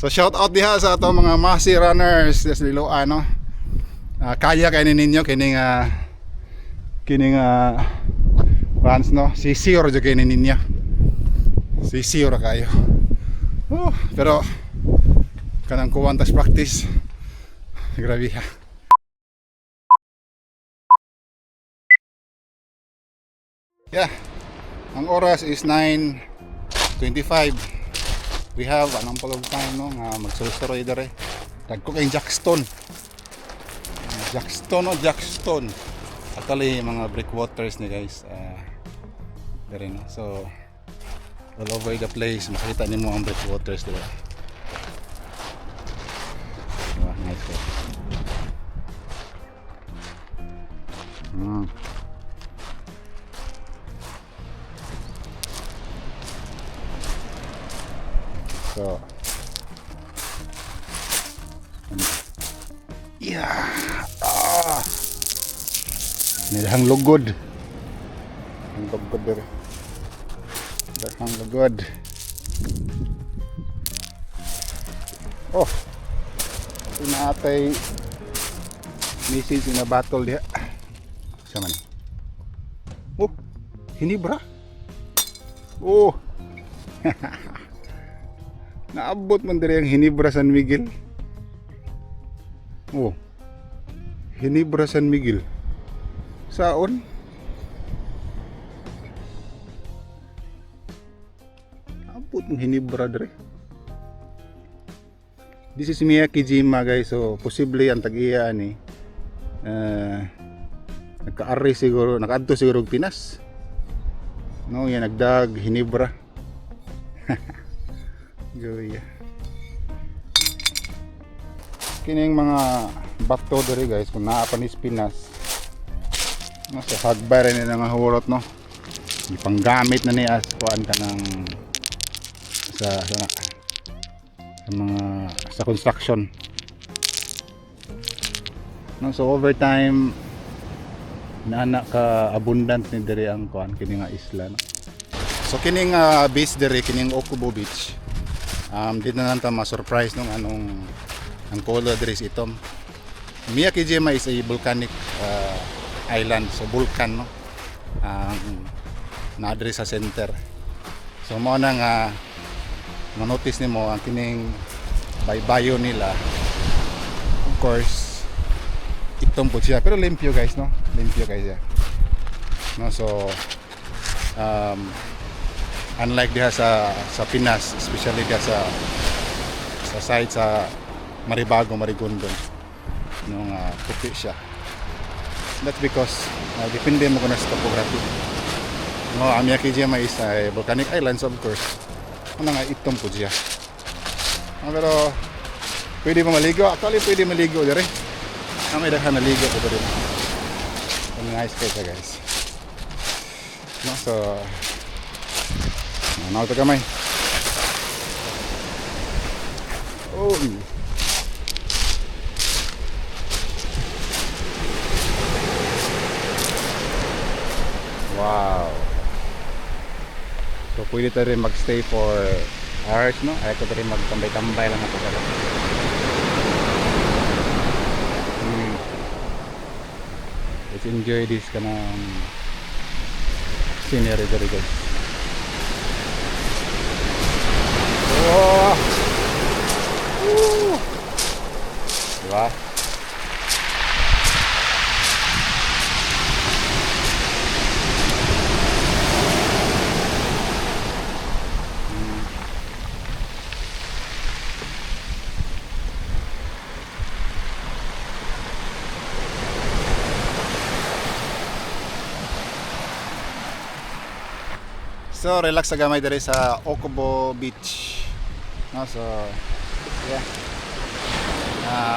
So shout out diha sa ato mga Masi runners sa Liloan no. Kaya kay ninyo kining runs no. Sisiyor jud kay ninyo. Sisiyor kayo. Pero kanang kuwantas practice. Grabe ha. Yeah. Ang oras is 9:25. We have anong pag time no nga magsusuroy dere. Dagko kay Jackstone. Jackstone. Actually mga breakwaters ni guys. Dere no. So all over the place makita nimo ang breakwaters diba. Nice. So yeah. Nilahang lugod. Ang lugod dere. Dahang lugod. Oh. Inaatay message na battle diha. Sa man. Oh, hinibra. Oh. Naabot man diri ang Hinebra San Miguel. Oh. Hinebra San Miguel. Saon? Abot ng Hinebra diri. This is Miyakijima guys, so posible ang tag-iya ni nagka-array siguro, nakaadto siguro og Pinas. No, yan nagdag Hinebra. Goya. Kining mga bato diri guys kung naa pa ni Pinas. No, sa hagbar ni nga hurot no. Ipanggamit na ni as kuan kanang sa mga sa construction. No, so over time naana ka abundant ni diri ang kuan kini nga isla no. So kining beach diri kining Okubo Beach. Dito na lang ta ma-surprise nung anong ang color diri is itom. Miyakijima is a volcanic island, so vulkan no. Na diri sa center. So mo na nga manotice nimo ang kining baybayo nila. Of course itom po siya pero limpyo guys no. Limpyo guys ya. No, so unlike diha sa Pinas, especially diha sa side sa Maribago, Marigondon nung puti siya. That's because depende mo kung sa topography. No, ang Miyakijima is a volcanic islands of course. Ano nga itom po siya. Pero pwede mo maligo. Actually pwede maligo dire. May daghan naligo ko dire. Ang nice place guys. No, so now ito kamay. Oh. Wow. So pwede tayo rin magstay for hours no. Ay ko rin magtambay-tambay lang ako talaga. Let's enjoy this kanang scenery dito guys. Wow. Diba? So relax sa gamay diri sa Okubo Beach. No, so yeah.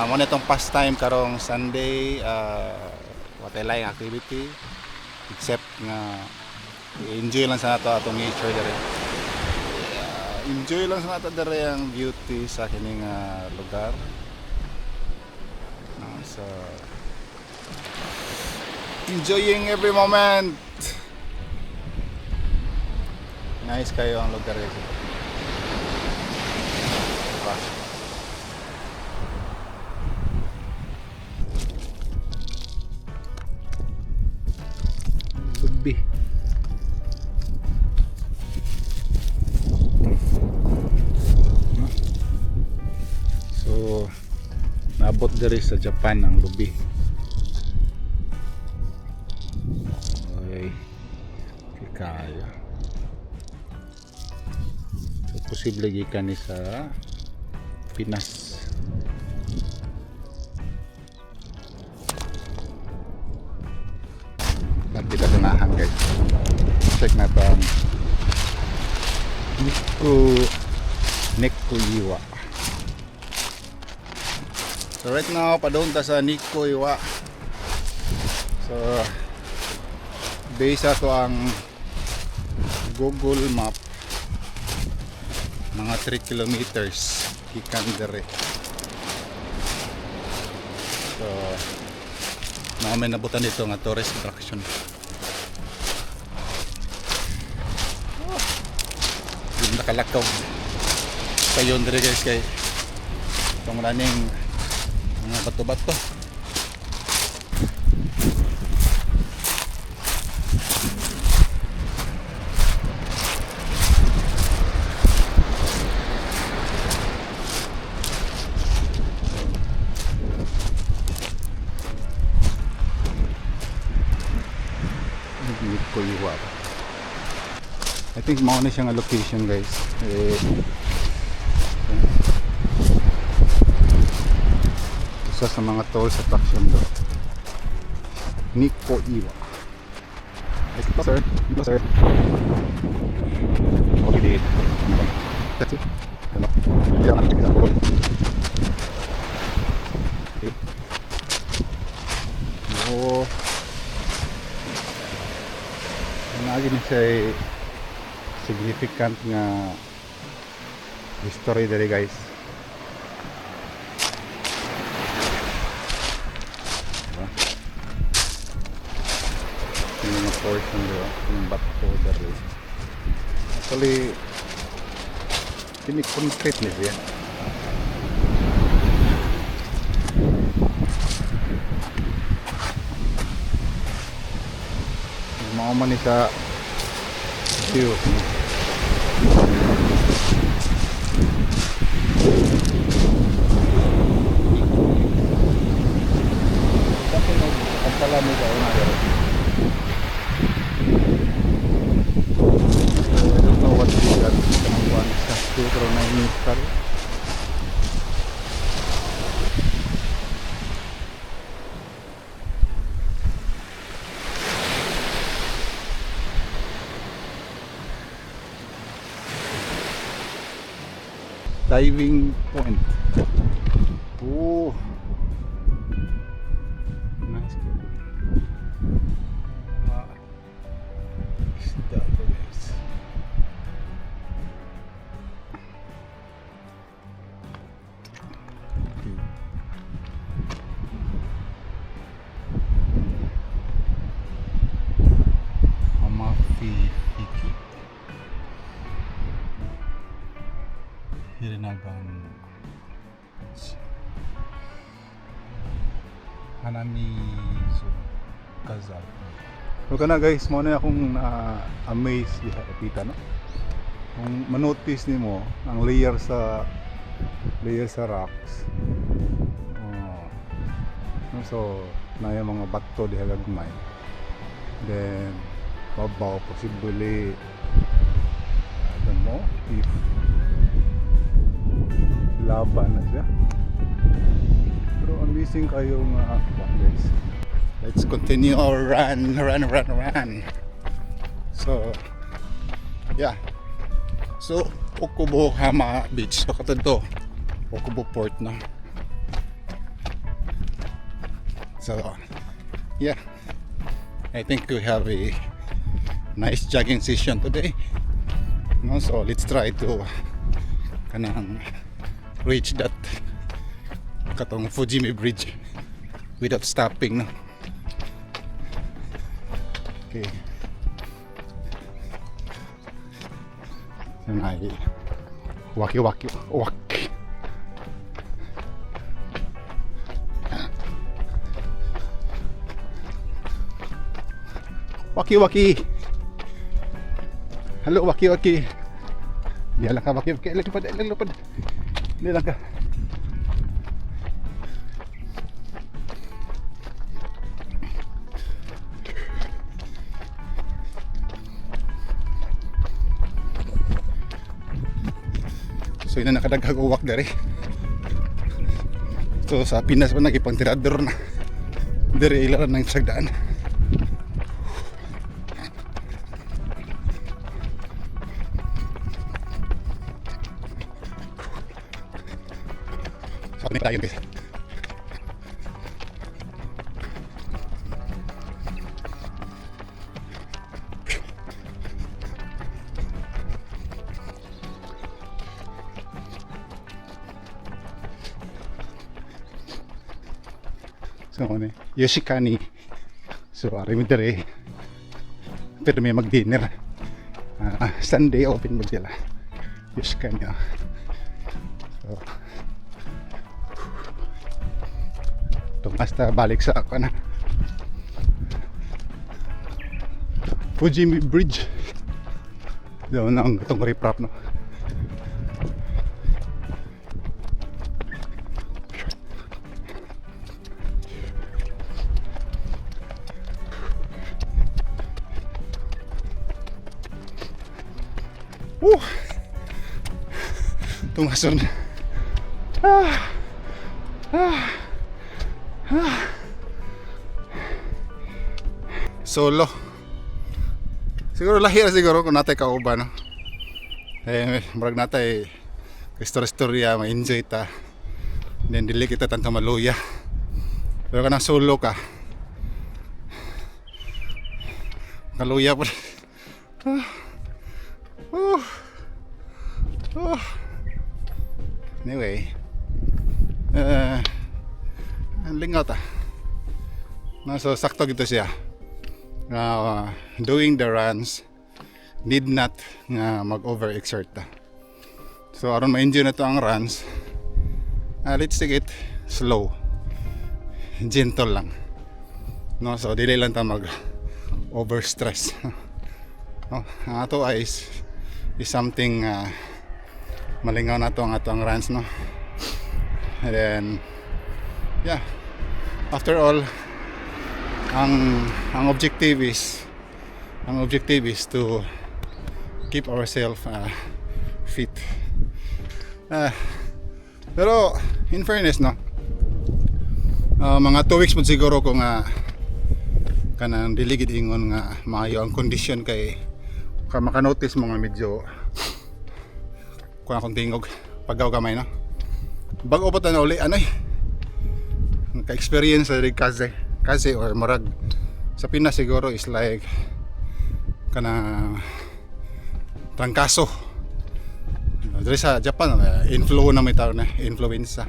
Muna itong pastime karong Sunday, wala yung activity except nga enjoy lang sa nato atong nature diri. Enjoy lang sa nato diri ang beauty sa kining lugar. No, so enjoying every moment. Nice kayo ang lugar guys. Diba? naabot diri sa Japan ang lubi. Oy, kaya. So, posible gikan ni sa Pinas. Ba't kita tunahan guys? Check na ito ang Nikko Iwa. So right now, padung ta sa Nikko Iwa. So based ato ang Google Map, mga 3 kilometers gikan dire. So may nabutan dito nga tourist attraction. Yung nakalakaw payon dire guys kay itong running mga bato-bato. Nikko Iwa. I think mao na siyang location guys. Isa sa mga tourist attraction do. Nikko Iwa. Ito sir. Ito sir. Okay din. That's it. Ano? Yan ang example. Okay. Oh. Lagi na siya significant nga history dali guys. Yung mga portion doon, yung bato dali. Actually, concrete niya siya. Mauman ni sa view. Tapi no pagkala mo daw na garo. I don't know what is that. One sa pero 9 meter. Diving point. Oh, nice. Guys. Amafifiki. Hirinagan Hanamizu Kazal. So kana guys, mo na akong na-amaze diha kapita no. Kung manotice nimo ang layer sa rocks. So na yung mga bato diha gagmay. Then babaw possibly I don't know if laban na siya. Pero amazing kayo nga guys. Let's continue our run. So yeah. So Okubo Hama Beach. So katudto Okubo Port na. So yeah. I think we have a nice jogging session today. No, so let's try to kanang reach that katong Fujimi Bridge without stopping no? Okay. And I waki halo waki dia lang ka waki lupad di lang ka So yun na nakadaghag uwak dari. So sa Pinas pa nagipang tirador na. Dari ilaran ng sagdaan. So ano tayo guys. So ano Yoshikani. So ari mi dere. Pero may mag-dinner. Sunday open mo sila. Yoshikani. So ito basta balik sa ako na Fujimi Bridge. Doon ang itong riprap no. Tumason. Solo. Siguro lahir siguro kung natay kauban, no? Marag natay istorya ma-enjoy ta. Then dili kita tanto maluya. Pero kanang solo ka. Kaluya po. Anyway, ang lingaw ta. So sakto gito siya. Doing the runs need not mag-overexert ta. So aron ma-enjoy na to ang runs, let's take it slow, gentle lang, no? So dili lang ta mag-overstress. No? Ang ato is something malingaw na to ang ato ang runs, no? And then yeah, after all ang objective is to keep ourselves fit. Pero in fairness, no, mga 2 weeks mo siguro kung kanang diligid ingon nga maayo ang condition kay ka makanotice mo nga medyo kung akong tingog paggaw kamay, no? Bago pa na uli anoy ka-experience sa kasi or marag sa Pinas siguro is like kana trangkaso. Dito sa Japan inflow na may tao na influenza.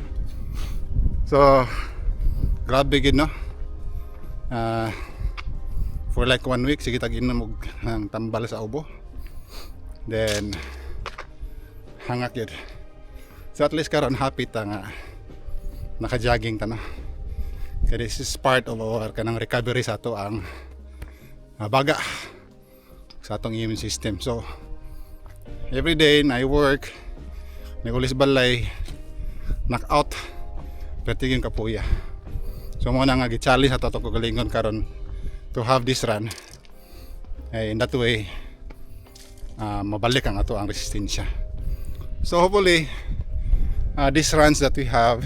So grabe gid, no? For like 1 week sige tag-inom ng tambal sa ubo. Then hangak yun. So at least karon happy ta nga naka-jogging ta, no? Kaya this is part of our kanang recovery sa ato ang baga sa atong immune system. So every day na I work, nagulis balay, knockout, pertigin kapuya. So mo na nga gi-challenge ato ko galingon karon to have this run. In that way mabalik ang ato ang resistensya. So hopefully these runs that we have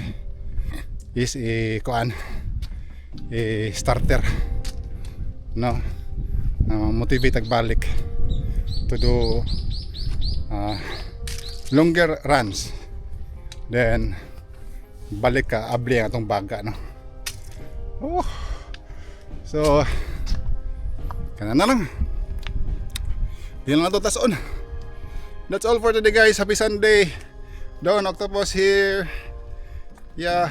is a starter, no? Motivate agbalik to do longer runs, then balik ka abli ang atong baga, no? So kana na lang, di lang ito tason. That's all for today, guys. Happy Sunday. Don Octopus here. Yeah.